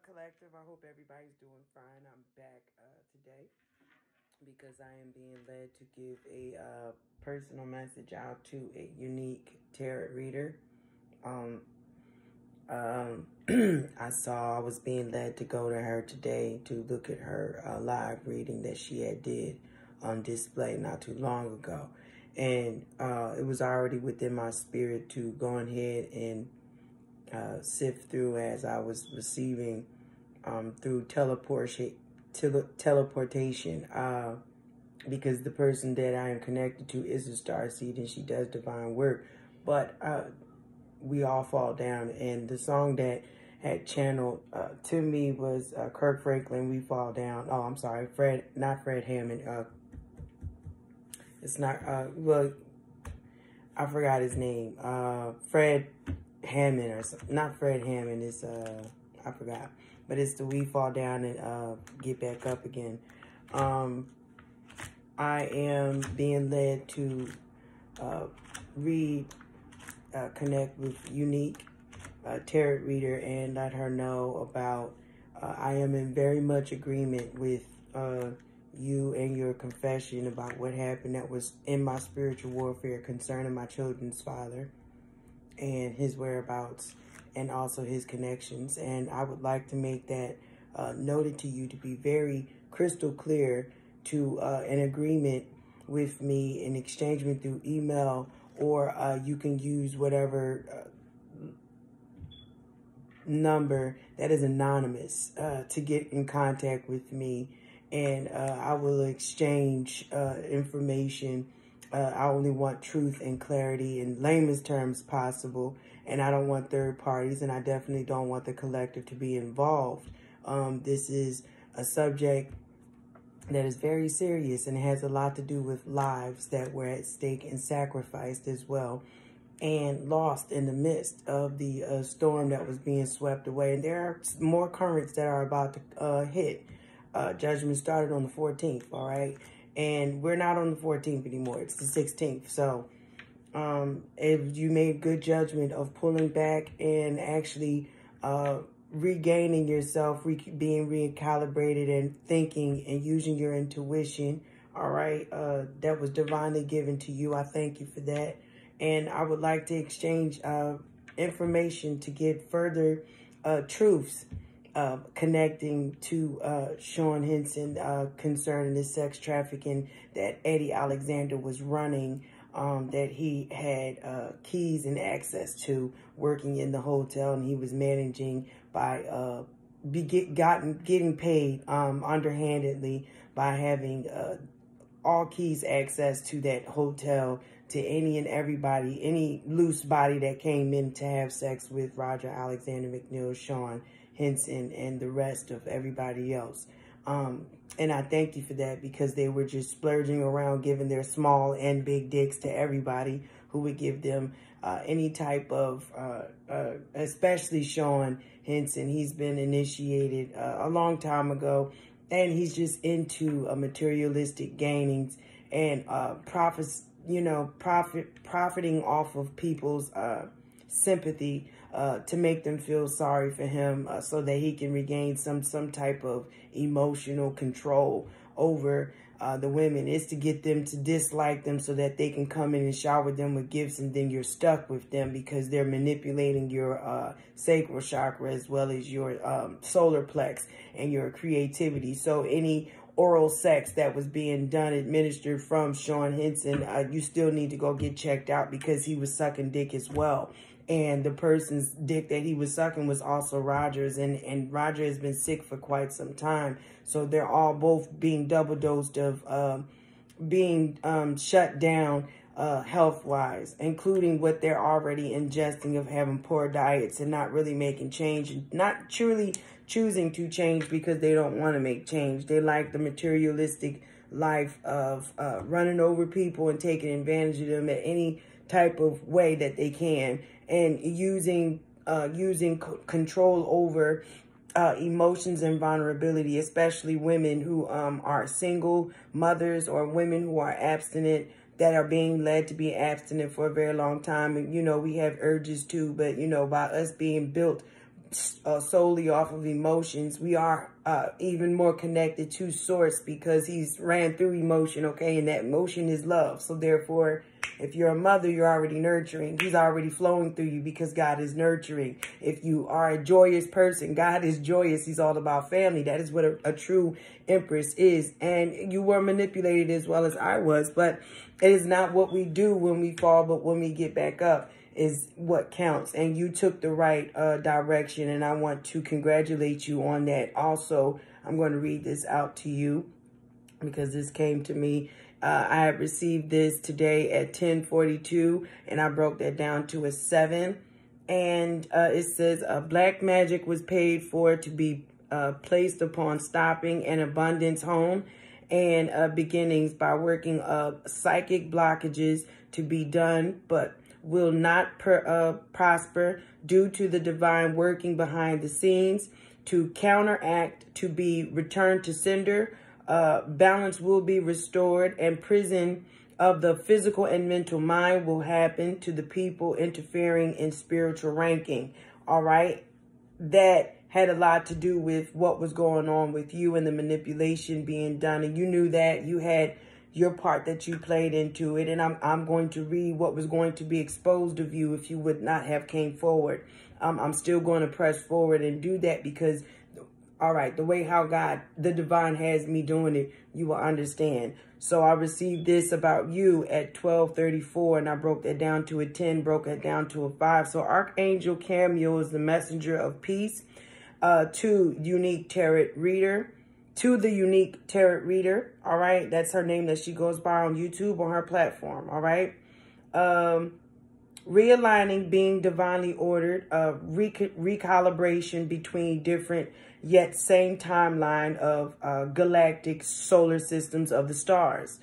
Collective, I hope everybody's doing fine. I'm back today because I am being led to give a personal message out to a unique tarot reader. I was being led to go to her today to look at her live reading that she had did on display not too long ago. And it was already within my spirit to go ahead and sift through as I was receiving through teleportation, because the person that I am connected to is a starseed and she does divine work. But we all fall down, and the song that had channeled to me was Kirk Franklin, We Fall Down. Oh, I'm sorry, not Fred Hammond. It's not, well, I forgot his name. Fred Hammond, or something. Not Fred Hammond, it's, I forgot. But it's the We Fall Down and Get Back Up Again. I am being led to connect with Unique tarot reader and let her know about I am in very much agreement with you and your confession about what happened that was in my spiritual warfare concerning my children's father and his whereabouts and also his connections. And I would like to make that noted to you to be very crystal clear to an agreement with me, an exchange through email, or you can use whatever number that is anonymous to get in contact with me. And I will exchange information. I only want truth and clarity in layman's terms possible. And I don't want third parties, and I definitely don't want the collective to be involved. This is a subject that is very serious and has a lot to do with lives that were at stake and sacrificed as well and lost in the midst of the storm that was being swept away. And there are more currents that are about to hit. Judgment started on the 14th, all right? And we're not on the 14th anymore. It's the 16th. So if you made good judgment of pulling back and actually regaining yourself, being recalibrated and thinking and using your intuition, all right, that was divinely given to you. I thank you for that. And I would like to exchange information to get further truths connecting to Sean Henson concerning the sex trafficking that Eddie Alexander was running, that he had keys and access to, working in the hotel, and he was managing by getting paid underhandedly by having all keys access to that hotel to any and everybody, any loose body that came in to have sex with Roger Alexander McNeil, Sean Henson, and the rest of everybody else. And I thank you for that, because they were just splurging around, giving their small and big dicks to everybody who would give them any type of, especially Sean Henson. He's been initiated a long time ago, and he's just into materialistic gainings and profiting off of people's sympathy to make them feel sorry for him, so that he can regain some type of emotional control over the women. It's to get them to dislike them so that they can come in and shower them with gifts, and then you're stuck with them because they're manipulating your sacral chakra as well as your solar plex and your creativity. So any oral sex that was being done, administered from Sean Henson, you still need to go get checked out, because he was sucking dick as well. And the person's dick that he was sucking was also Roger's, and Roger has been sick for quite some time. So they're all both being double dosed of being shut down health-wise, including what they're already ingesting of having poor diets and not really making change, and not truly choosing to change because they don't want to make change. They like the materialistic life of running over people and taking advantage of them at any type of way that they can, and using control over emotions and vulnerability, especially women who are single mothers or women who are abstinent, that are being led to be abstinent for a very long time. And, you know, we have urges too, but, you know, by us being built solely off of emotions. We are even more connected to source because he's ran through emotion, okay? And that emotion is love. So therefore, if you're a mother, you're already nurturing. He's already flowing through you because God is nurturing. If you are a joyous person, God is joyous. He's all about family. That is what a true empress is. And you were manipulated as well as I was, but it is not what we do when we fall, but when we get back up is what counts. And you took the right direction, and I want to congratulate you on that. Also, I'm going to read this out to you because this came to me. I have received this today at 10:42, and I broke that down to a 7. And it says, black magic was paid for to be placed upon stopping an abundance home and beginnings by working psychic blockages to be done, but will not prosper due to the divine working behind the scenes to counteract, to be returned to sender. Balance will be restored, and prison of the physical and mental mind will happen to the people interfering in spiritual ranking. All right. That had a lot to do with what was going on with you and the manipulation being done. And you knew that. You had your part that you played into it. And I'm going to read what was going to be exposed of you if you would not have came forward. I'm still going to press forward and do that because, all right, the way how God, the divine has me doing it, you will understand. So I received this about you at 12:34, and I broke that down to a 10, broke that down to a 5. So Archangel Cameo is the messenger of peace to Unique Tarot Reader. To the Unique Tarot Reader, all right? That's her name that she goes by on YouTube on her platform, all right? Realigning, being divinely ordered, recalibration between different yet same timeline of galactic solar systems of the stars.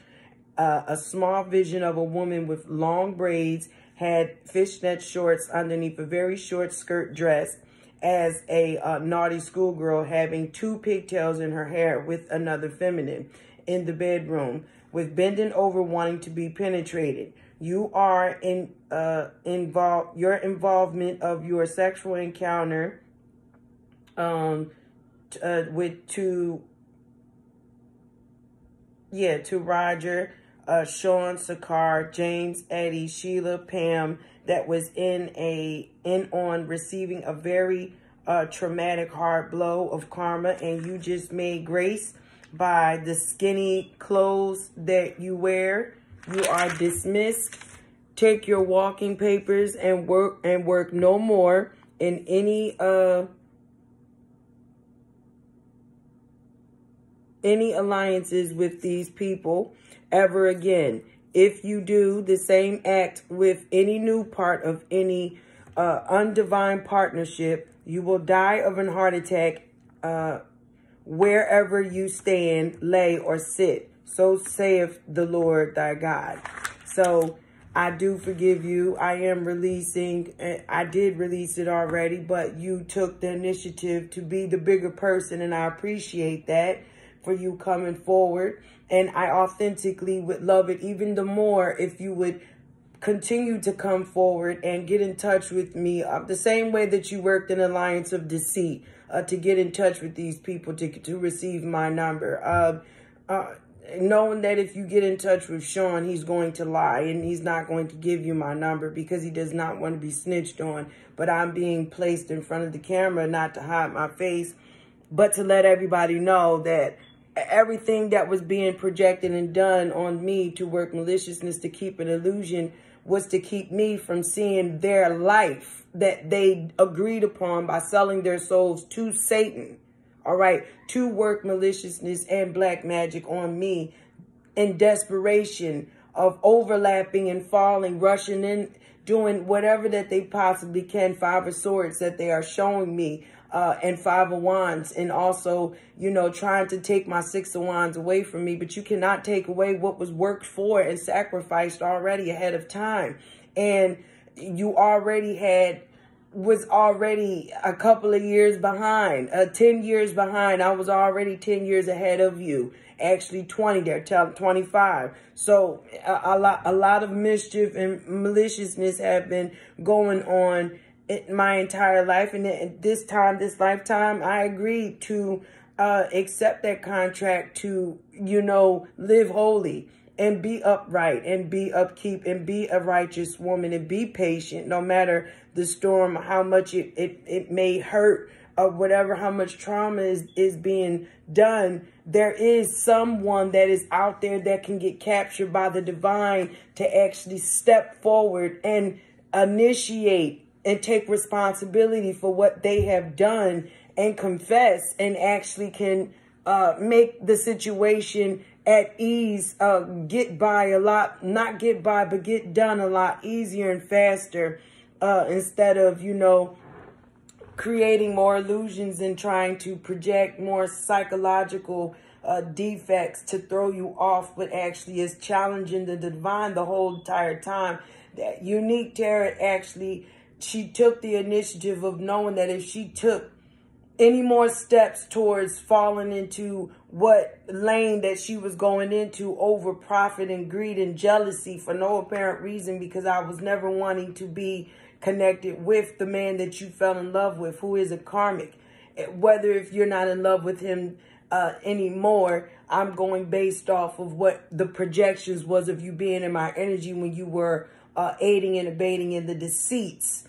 A small vision of a woman with long braids had fishnet shorts underneath a very short skirt dress as a naughty schoolgirl, having 2 pigtails in her hair with another feminine in the bedroom, with bending over wanting to be penetrated. You are your involvement of your sexual encounter to Roger, Sean, Sakar, James, Eddie, Sheila, Pam, that was on receiving a very traumatic hard blow of karma, and you just made grace by the skinny clothes that you wear. You are dismissed. Take your walking papers and work no more in any alliances with these people ever again. If you do the same act with any new part of any undivine partnership, you will die of a heart attack wherever you stand, lay, or sit. So saith the Lord thy God. So I do forgive you. I am releasing. I did release it already, but you took the initiative to be the bigger person, and I appreciate that for you coming forward. And I authentically would love it even the more if you would continue to come forward and get in touch with me the same way that you worked an alliance of deceit to get in touch with these people to receive my number. Knowing that if you get in touch with Sean, he's going to lie and he's not going to give you my number because he does not want to be snitched on. But I'm being placed in front of the camera not to hide my face, but to let everybody know that everything that was being projected and done on me to work maliciousness to keep an illusion was to keep me from seeing their life that they agreed upon by selling their souls to Satan. All right, to work maliciousness and black magic on me in desperation of overlapping and falling, rushing in, doing whatever that they possibly can. 5 of Swords that they are showing me, and 5 of Wands, and also, you know, trying to take my 6 of Wands away from me. But you cannot take away what was worked for and sacrificed already ahead of time. And you was already a couple of years behind, 10 years behind. I was already 10 years ahead of you. Actually 20, they're 25. So a lot of mischief and maliciousness have been going on my entire life. And this lifetime, I agreed to accept that contract to, live holy and be upright and be upkeep and be a righteous woman and be patient no matter the storm, how much it may hurt or whatever, how much trauma is being done. There is someone that is out there that can get captured by the divine to actually step forward and initiate and take responsibility for what they have done and confess, and actually can make the situation at ease, get by a lot, not get by, but get done a lot easier and faster, instead of, creating more illusions and trying to project more psychological defects to throw you off, but actually is challenging the divine the whole entire time. That unique tarot, actually, she took the initiative of knowing that if she took any more steps towards falling into what lane that she was going into over profit and greed and jealousy for no apparent reason, because I was never wanting to be connected with the man that you fell in love with, who is a karmic. Whether if you're not in love with him anymore, I'm going based off of what the projections was of you being in my energy when you were aiding and abetting in the deceits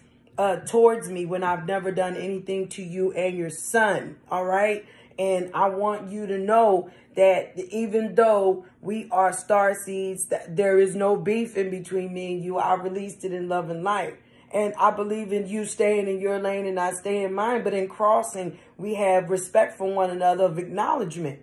towards me, when I've never done anything to you and your son. All right. And I want you to know that even though we are starseeds, that there is no beef in between me and you. I released it in love and light. And I believe in you staying in your lane and I stay in mine. But in crossing, we have respect for one another, of acknowledgement.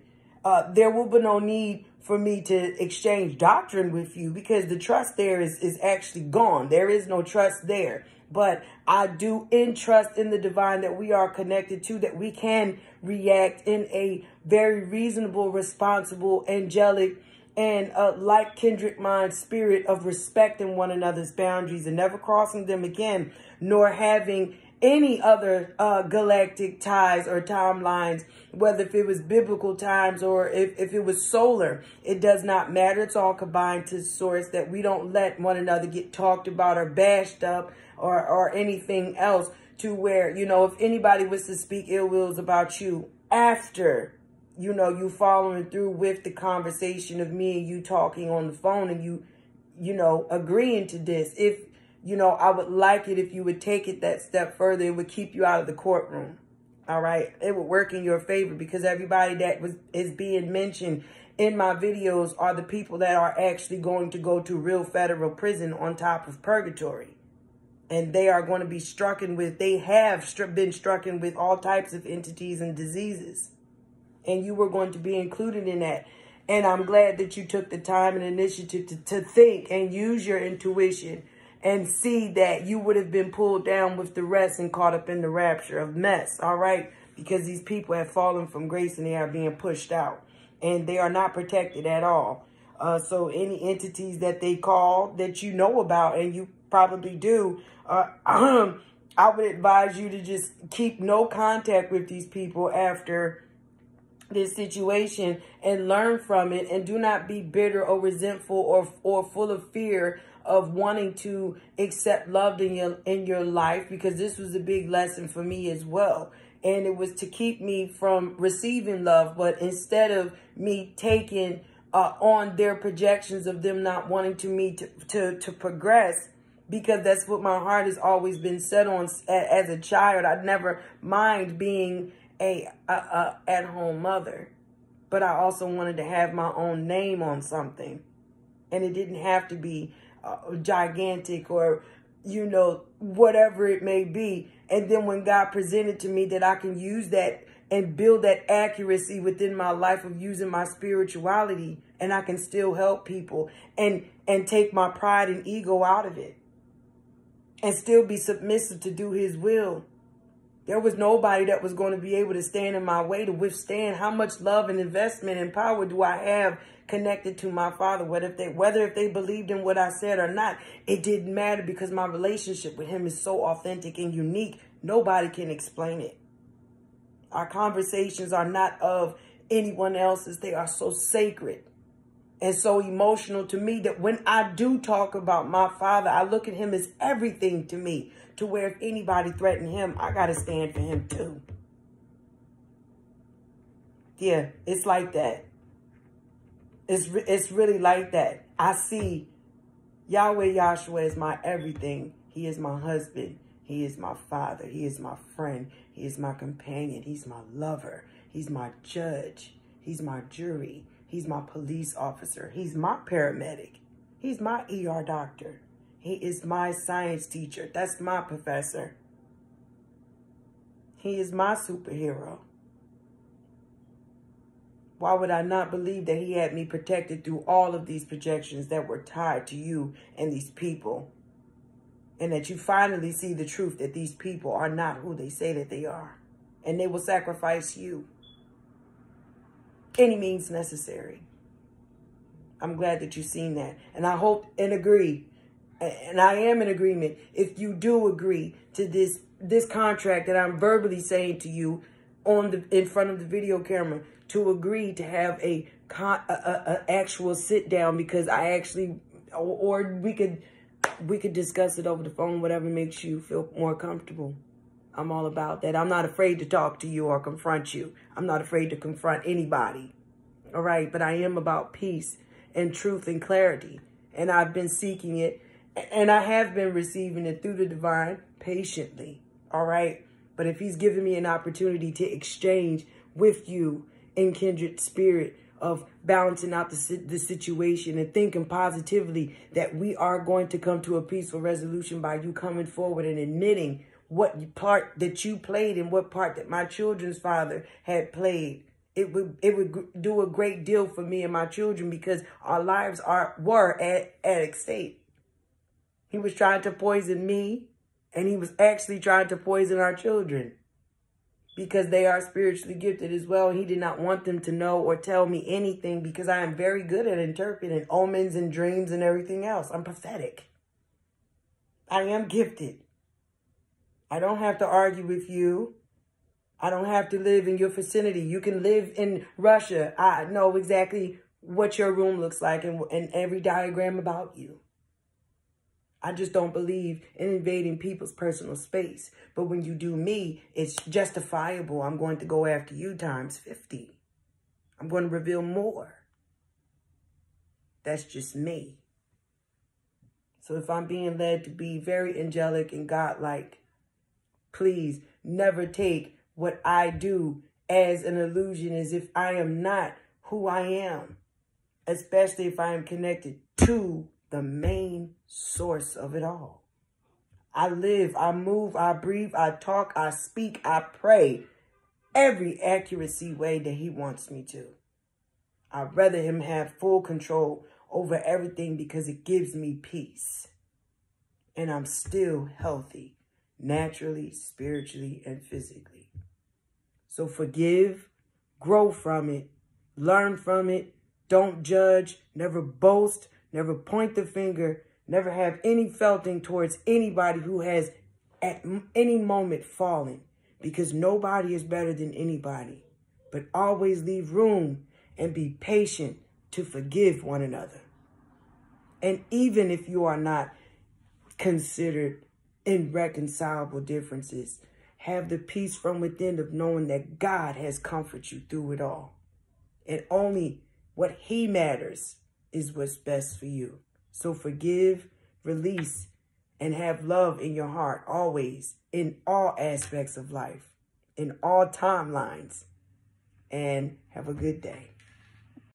There will be no need for me to exchange doctrine with you, because the trust there is actually gone. There is no trust there. But I do entrust in the divine that we are connected to, that we can react in a very reasonable, responsible, angelic, and like kindred mind spirit of respecting one another's boundaries and never crossing them again, nor having any other galactic ties or timelines, whether if it was biblical times or if it was solar. It does not matter. It's all combined to source, that we don't let one another get talked about or bashed up or anything else, to where, if anybody was to speak ill wills about you after, you following through with the conversation of me and you talking on the phone and you agreeing to this, if, I would like it if you would take it that step further. It would keep you out of the courtroom. All right. It would work in your favor, because everybody that is being mentioned in my videos are the people that are actually going to go to real federal prison on top of purgatory. And they are going to be they have been stricken with all types of entities and diseases. And you were going to be included in that. And I'm glad that you took the time and initiative to think and use your intuition and see that you would have been pulled down with the rest and caught up in the rapture of mess. All right. Because these people have fallen from grace and they are being pushed out. And they are not protected at all. So any entities that they call that you know about, and you probably do, I would advise you to just keep no contact with these people after this situation and learn from it, and do not be bitter or resentful or full of fear of wanting to accept love in your life, because this was a big lesson for me as well. And it was to keep me from receiving love, but instead of me taking on their projections of them not wanting to progress, because that's what my heart has always been set on as a child. I'd never mind being a at-home mother, but I also wanted to have my own name on something, and it didn't have to be gigantic or, whatever it may be. And then when God presented to me that I can use that and build that accuracy within my life of using my spirituality, and I can still help people and take my pride and ego out of it and still be submissive to do his will. There was nobody that was going to be able to stand in my way to withstand how much love and investment and power do I have connected to my father. Whether if they believed in what I said or not, it didn't matter, because my relationship with him is so authentic and unique. Nobody can explain it. Our conversations are not of anyone else's. They are so sacred and so emotional to me that when I do talk about my father, I look at him as everything to me, to where if anybody threatened him, I got to stand for him too. Yeah, it's like that. It's really like that. I see Yahweh Yahshua is my everything. He is my husband. He is my father. He is my friend. He is my companion. He's my lover. He's my judge. He's my jury. He's my police officer. He's my paramedic. He's my ER doctor. He is my science teacher. That's my professor. He is my superhero. Why would I not believe that he had me protected through all of these projections that were tied to you and these people? And that you finally see the truth that these people are not who they say that they are. And they will sacrifice you. Any means necessary. I'm glad that you've seen that. And I hope and agree. And I am in agreement. If you do agree to this contract that I'm verbally saying to you in front of the video camera, to agree to have a actual sit down, because I actually, or we could discuss it over the phone, whatever makes you feel more comfortable. I'm all about that. I'm not afraid to talk to you or confront you. I'm not afraid to confront anybody. All right. But I am about peace and truth and clarity. And I've been seeking it, and I have been receiving it through the divine patiently. All right. But if he's given me an opportunity to exchange with you in kindred spirit of balancing out the situation and thinking positively that we are going to come to a peaceful resolution by you coming forward and admitting what part that you played and what part that my children's father had played. It would do a great deal for me and my children, because our lives were at stake. He was trying to poison me, and he was actually trying to poison our children, because they are spiritually gifted as well. He did not want them to know or tell me anything, because I am very good at interpreting omens and dreams and everything else. I'm prophetic. I am gifted. I don't have to argue with you. I don't have to live in your vicinity. You can live in Russia. I know exactly what your room looks like and every diagram about you. I just don't believe in invading people's personal space. But when you do me, it's justifiable. I'm going to go after you times 50. I'm going to reveal more. That's just me. So if I'm being led to be very angelic and godlike, please never take what I do as an illusion, as if I am not who I am, especially if I am connected to the main source of it all. I live, I move, I breathe, I talk, I speak, I pray every accuracy way that he wants me to. I'd rather him have full control over everything, because it gives me peace. And I'm still healthy, naturally, spiritually, and physically. So forgive, grow from it, learn from it, don't judge, never boast, never point the finger, never have any felting towards anybody who has at any moment fallen, because nobody is better than anybody. But always leave room and be patient to forgive one another. And even if you are not considered irreconcilable differences, have the peace from within of knowing that God has comforted you through it all. And only what he matters is what's best for you. So forgive, release, and have love in your heart always, in all aspects of life, in all timelines. And have a good day.